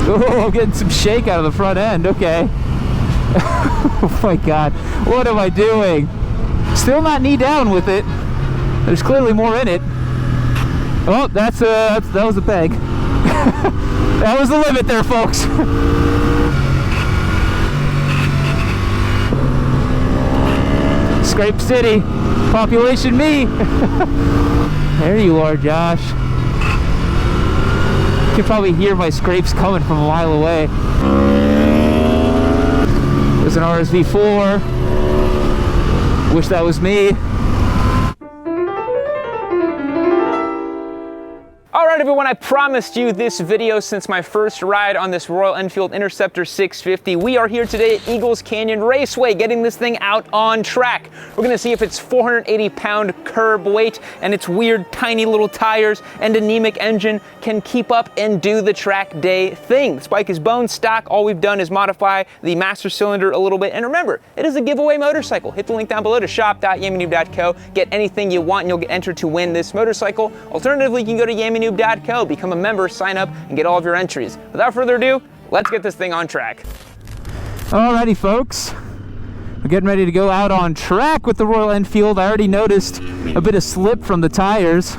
Oh, I'm getting some shake out of the front end. Okay. Oh my God. What am I doing? Still not knee down with it. There's clearly more in it. Oh, that was a peg. That was the limit there, folks. Scrape City. Population me. There you are, Josh. You can probably hear my scrapes coming from a mile away. There's an RSV4. Wish that was me. Alright everyone, I promised you this video since my first ride on this Royal Enfield Interceptor 650. We are here today at Eagles Canyon Raceway, getting this thing out on track. We're gonna see if its 480-pound curb weight and its weird tiny little tires and anemic engine can keep up and do the track day thing. This bike is bone stock. All we've done is modify the master cylinder a little bit. And remember, it is a giveaway motorcycle. Hit the link down below to shop.yamanoob.co. Get anything you want and you'll get entered to win this motorcycle. Alternatively, you can go to yamanoob.co, become a member, sign up, and get all of your entries. Without further ado, let's get this thing on track. Alrighty, folks. We're getting ready to go out on track with the Royal Enfield. I already noticed a bit of slip from the tires.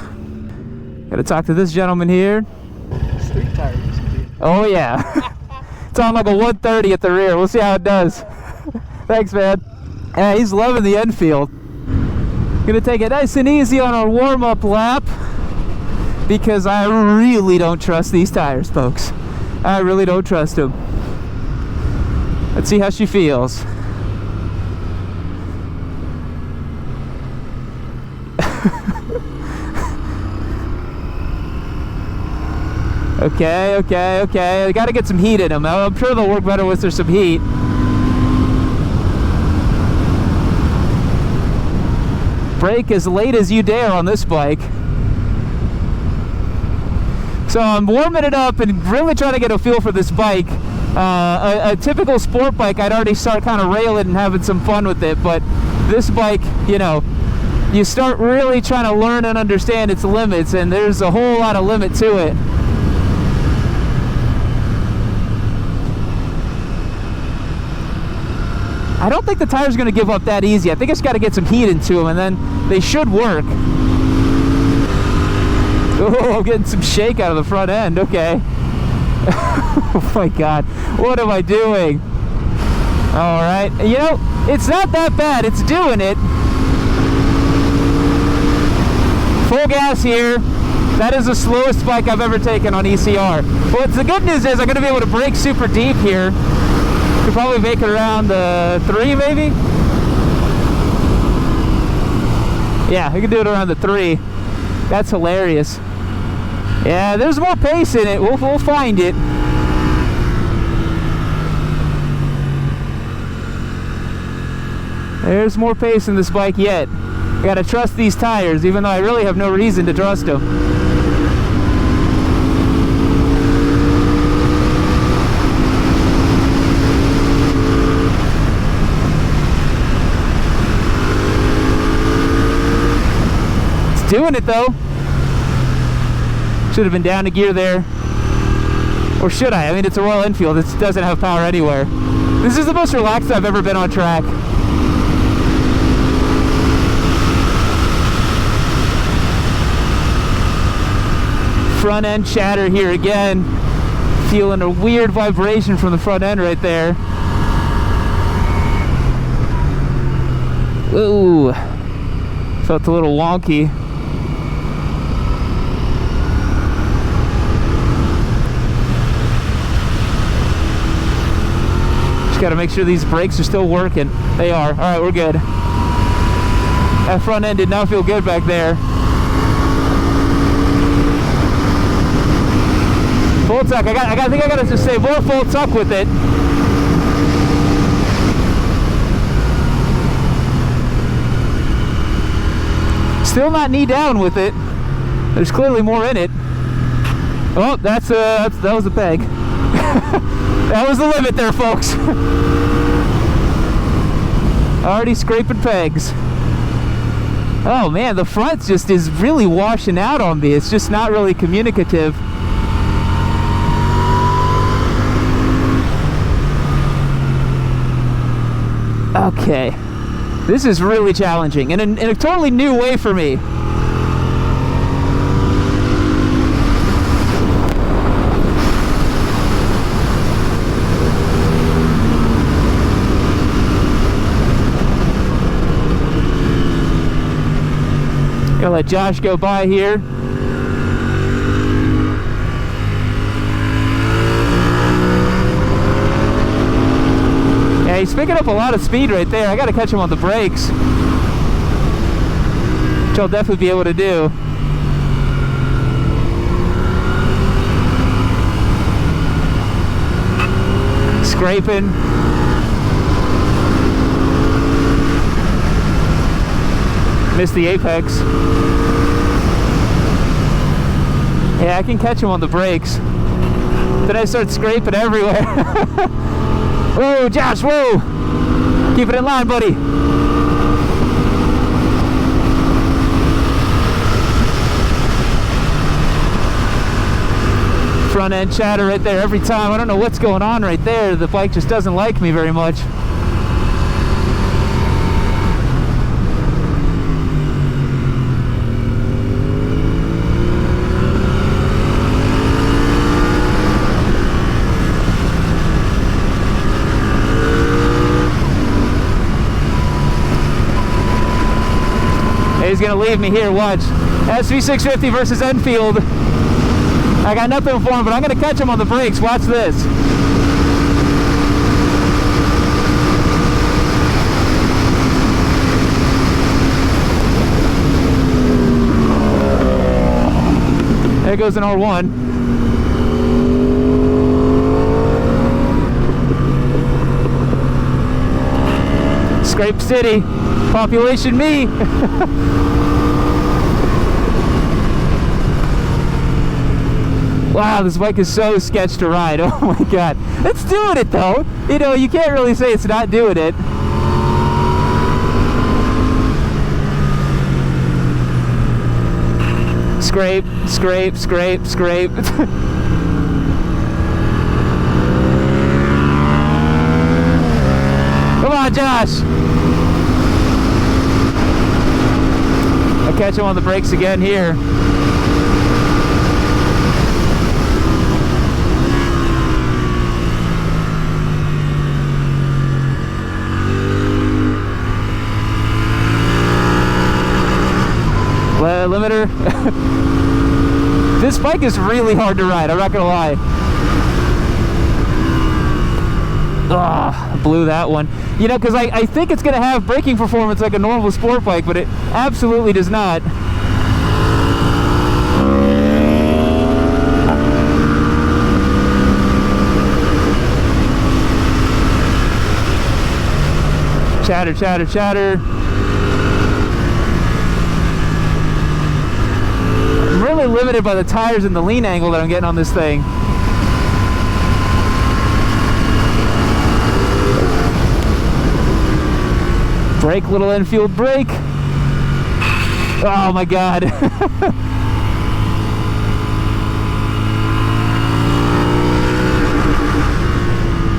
Gotta talk to this gentleman here. Street tires. Oh yeah. It's on like a 130 at the rear. We'll see how it does. Thanks, man. Yeah, he's loving the Enfield. Gonna take it nice and easy on our warm-up lap, because I really don't trust these tires, folks. I really don't trust them. Let's see how she feels. Okay. I gotta get some heat in them. I'm sure they'll work better with there's some heat. Brake as late as you dare on this bike. So I'm warming it up and really trying to get a feel for this bike. A typical sport bike, I'd already start kind of railing and having some fun with it, but this bike, you know, you start really trying to learn and understand its limits, and there's a whole lot of limit to it. I don't think the tire's going to give up that easy. I think it's got to get some heat into them, and then they should work. Oh, I'm getting some shake out of the front end. Okay. Oh my God. What am I doing? All right. You know, it's not that bad. It's doing it. Full gas here. That is the slowest bike I've ever taken on ECR. Well, the good news is I'm going to be able to brake super deep here. Could probably make it around the 3, maybe? Yeah, we can do it around the 3. That's hilarious. Yeah, there's more pace in it. We'll find it. There's more pace in this bike yet. I gotta trust these tires, even though I really have no reason to trust them. It's doing it though. Should have been down to gear there. Or should I? I mean, it's a Royal Enfield. It doesn't have power anywhere. This is the most relaxed I've ever been on track. Front end chatter here again. Feeling a weird vibration from the front end right there. Ooh. Felt a little wonky. Just got to make sure these brakes are still working. They are. All right, we're good. That front end did not feel good back there. Full tuck. I think I got to just say more full tuck with it. Still not knee down with it. There's clearly more in it. Oh, that was a peg. That was the limit there, folks. Already scraping pegs. Oh man, the front just is really washing out on me. It's just not really communicative. Okay. This is really challenging and in a totally new way for me. Gonna let Josh go by here. Yeah, he's picking up a lot of speed right there. I gotta catch him on the brakes, which I'll definitely be able to do. Scraping. Missed the apex. Yeah, I can catch him on the brakes. Then I start scraping everywhere. Whoa, Josh, whoa! Keep it in line, buddy. Front end chatter right there every time. I don't know what's going on right there. The bike just doesn't like me very much. He's gonna leave me here, watch. SV650 versus Enfield. I got nothing for him, but I'm gonna catch him on the brakes. Watch this. There goes an R1. Scrape City. Population me. Wow, this bike is so sketch to ride. Oh my god. It's doing it though. You know, you can't really say it's not doing it. Scrape, scrape, scrape, scrape. Come on, Josh. I'll catch him on the brakes again here. Limiter. This bike is really hard to ride, I'm not gonna lie. Ah, blew that one. You know, because I think it's gonna have braking performance like a normal sport bike, but it absolutely does not. Chatter, chatter, chatter. I'm really limited by the tires and the lean angle that I'm getting on this thing. Brake, little Enfield brake. Oh my god.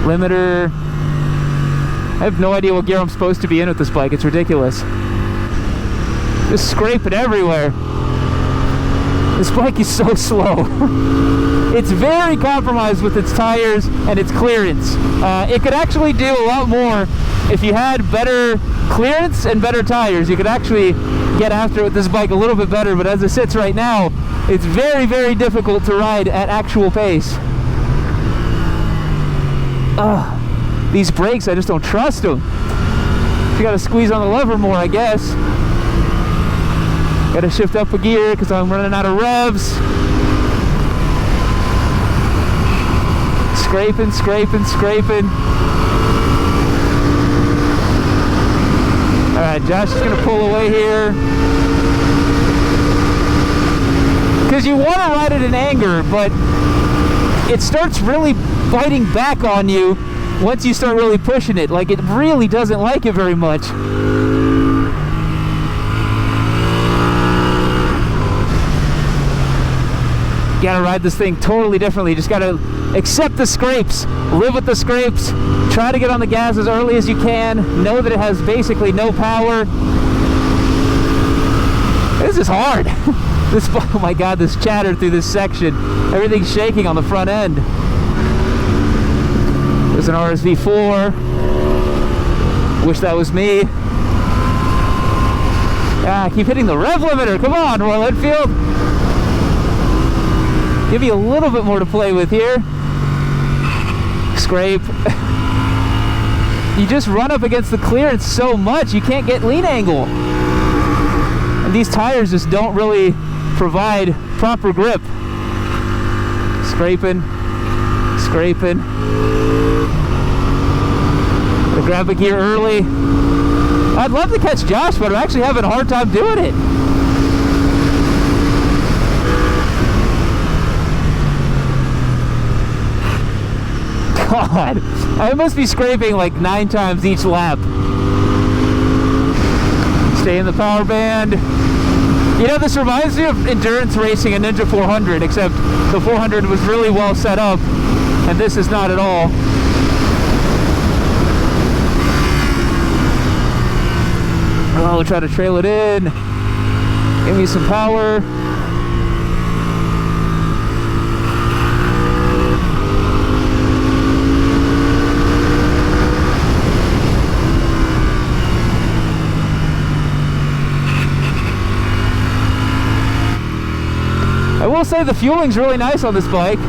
Limiter. I have no idea what gear I'm supposed to be in with this bike. It's ridiculous. Just scraping everywhere. This bike is so slow. It's very compromised with its tires and its clearance. It could actually do a lot more if you had better clearance and better tires. You could actually get after it with this bike a little bit better, but as it sits right now, it's very, very difficult to ride at actual pace. These brakes, I just don't trust them. You gotta squeeze on the lever more, I guess. Gotta shift up a gear because I'm running out of revs. Scraping, scraping, scraping. Alright, Josh is gonna pull away here. Because you want to ride it in anger, but it starts really biting back on you once you start really pushing it. Like, it really doesn't like it very much. You gotta ride this thing totally differently. You just gotta accept the scrapes, live with the scrapes, try to get on the gas as early as you can, know that it has basically no power. This is hard. This, oh my god, this chatter through this section. Everything's shaking on the front end. There's an RSV4. Wish that was me. Ah, keep hitting the rev limiter. Come on, Royal Enfield. Give you a little bit more to play with here. Scrape. You just run up against the clearance so much, you can't get lean angle. And these tires just don't really provide proper grip. Scraping. Scraping. Gotta grab a gear early. I'd love to catch Josh, but I'm actually having a hard time doing it. God, I must be scraping like 9 times each lap. Stay in the power band. You know, this reminds me of endurance racing a Ninja 400, except the 400 was really well set up, and this is not at all. Oh, we'll try to trail it in. Give me some power. I will say the fueling's really nice on this bike.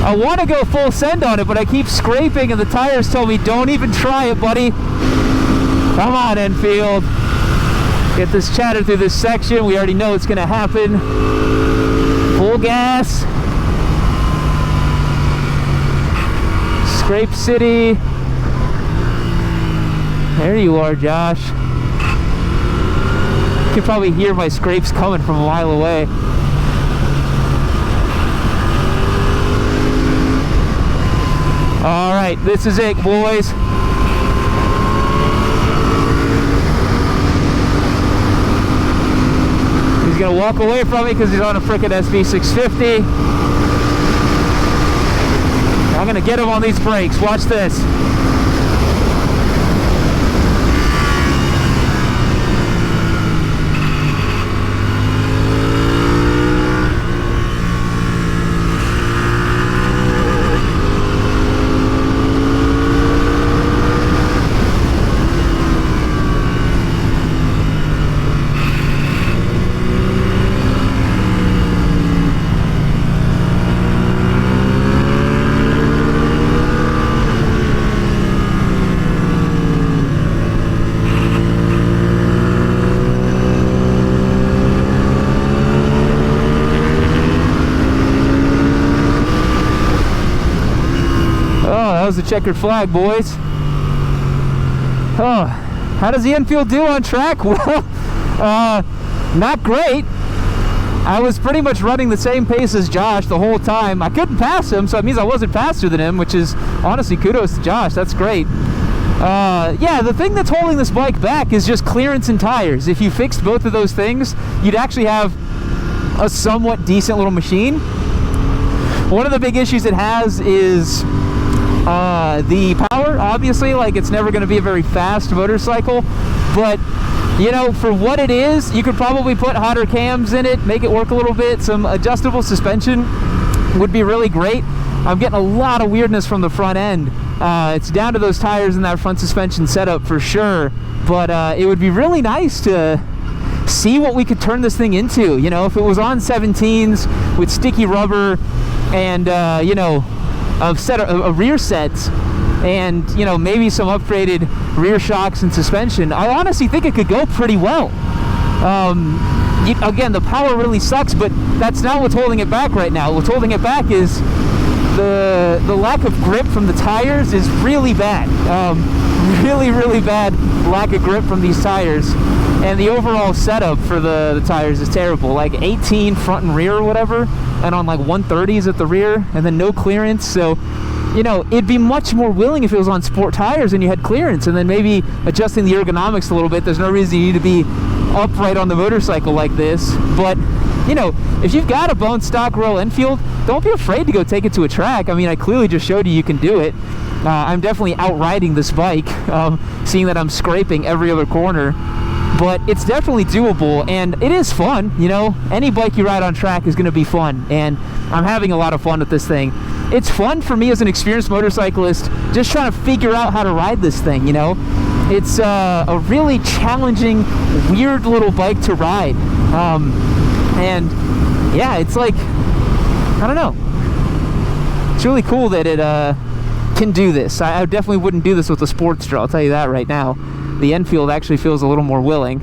I want to go full send on it, but I keep scraping and the tires tell me, don't even try it, buddy. Come on, Enfield. Get this chatter through this section. We already know it's going to happen. Full gas. Scrape City. There you are, Josh. You can probably hear my scrapes coming from a mile away. All right, this is it, boys. He's gonna walk away from me because he's on a frickin' SV650. I'm gonna get him on these brakes. Watch this. That was the checkered flag, boys. Oh, how does the Enfield do on track? Well, not great. I was pretty much running the same pace as Josh the whole time. I couldn't pass him, so it means I wasn't faster than him, which is honestly kudos to Josh. That's great. Yeah, the thing that's holding this bike back is just clearance and tires. If you fixed both of those things, you'd actually have a somewhat decent little machine. One of the big issues it has is the power. Obviously, like, it's never going to be a very fast motorcycle, but you know, for what it is, you could probably put hotter cams in it, make it work a little bit. Some adjustable suspension would be really great. I'm getting a lot of weirdness from the front end. It's down to those tires and that front suspension setup for sure, but it would be really nice to see what we could turn this thing into. You know, if it was on 17s with sticky rubber and you know, a rear set and, you know, maybe some upgraded rear shocks and suspension, I honestly think it could go pretty well. Again, the power really sucks, but that's not what's holding it back right now. What's holding it back is the lack of grip from the tires is really bad. Really bad lack of grip from these tires, and the overall setup for the tires is terrible. Like 18 front and rear or whatever, and on like 130s at the rear, and then no clearance. So you know, it'd be much more willing if it was on sport tires and you had clearance, and then maybe adjusting the ergonomics a little bit. There's no reason you need to be upright on the motorcycle like this. But, you know, if you've got a bone stock Royal Enfield, don't be afraid to go take it to a track. I mean, I clearly just showed you can do it. I'm definitely outriding this bike, seeing that I'm scraping every other corner. But it's definitely doable, and it is fun. You know, any bike you ride on track is going to be fun, and I'm having a lot of fun with this thing. It's fun for me as an experienced motorcyclist, just trying to figure out how to ride this thing, you know. It's a really challenging, weird little bike to ride. And yeah, it's like, I don't know. It's really cool that it can do this. I definitely wouldn't do this with a Sportster, I'll tell you that right now. The Enfield actually feels a little more willing.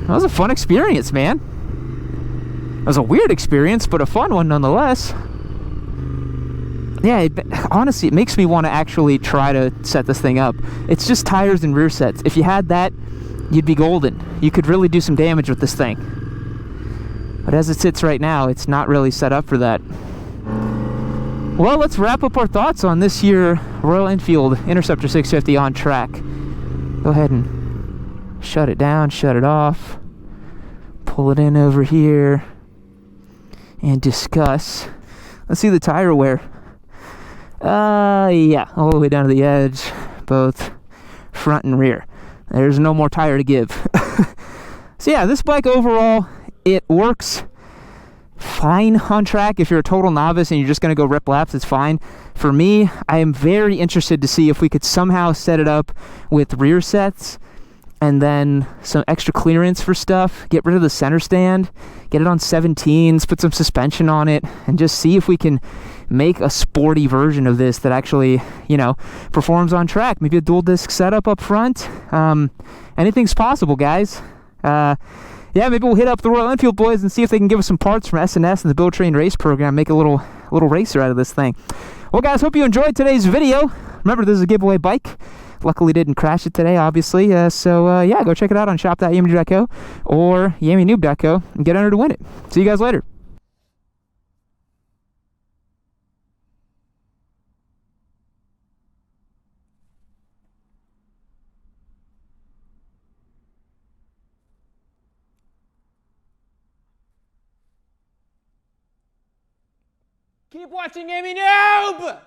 That was a fun experience, man. It was a weird experience, but a fun one nonetheless. Yeah, honestly, it makes me want to actually try to set this thing up. It's just tires and rear sets. If you had that, you'd be golden. You could really do some damage with this thing. But as it sits right now, it's not really set up for that. Well, let's wrap up our thoughts on this here Royal Enfield Interceptor 650 on track. Go ahead and shut it down, shut it off, pull it in over here, and discuss. Let's see the tire wear. Yeah, all the way down to the edge, both front and rear. There's no more tire to give. So yeah, this bike overall, it works fine on track. If you're a total novice and you're just going to go rip laps, it's fine. For me, I am very interested to see if we could somehow set it up with rear sets and then some extra clearance for stuff, get rid of the center stand, get it on 17s, put some suspension on it, and just see if we can make a sporty version of this that actually, you know, performs on track. Maybe a dual disc setup up front. Anything's possible, guys. Yeah, maybe we'll hit up the Royal Enfield boys and see if they can give us some parts from S&S and the Build Train Race program, make a little racer out of this thing. Well, guys, hope you enjoyed today's video. Remember, this is a giveaway bike. Luckily, didn't crash it today, obviously. So, yeah, go check it out on shop.yamanoob.co or yamanoob.co and get entered to win it. See you guys later. Keep watching Amy Noob!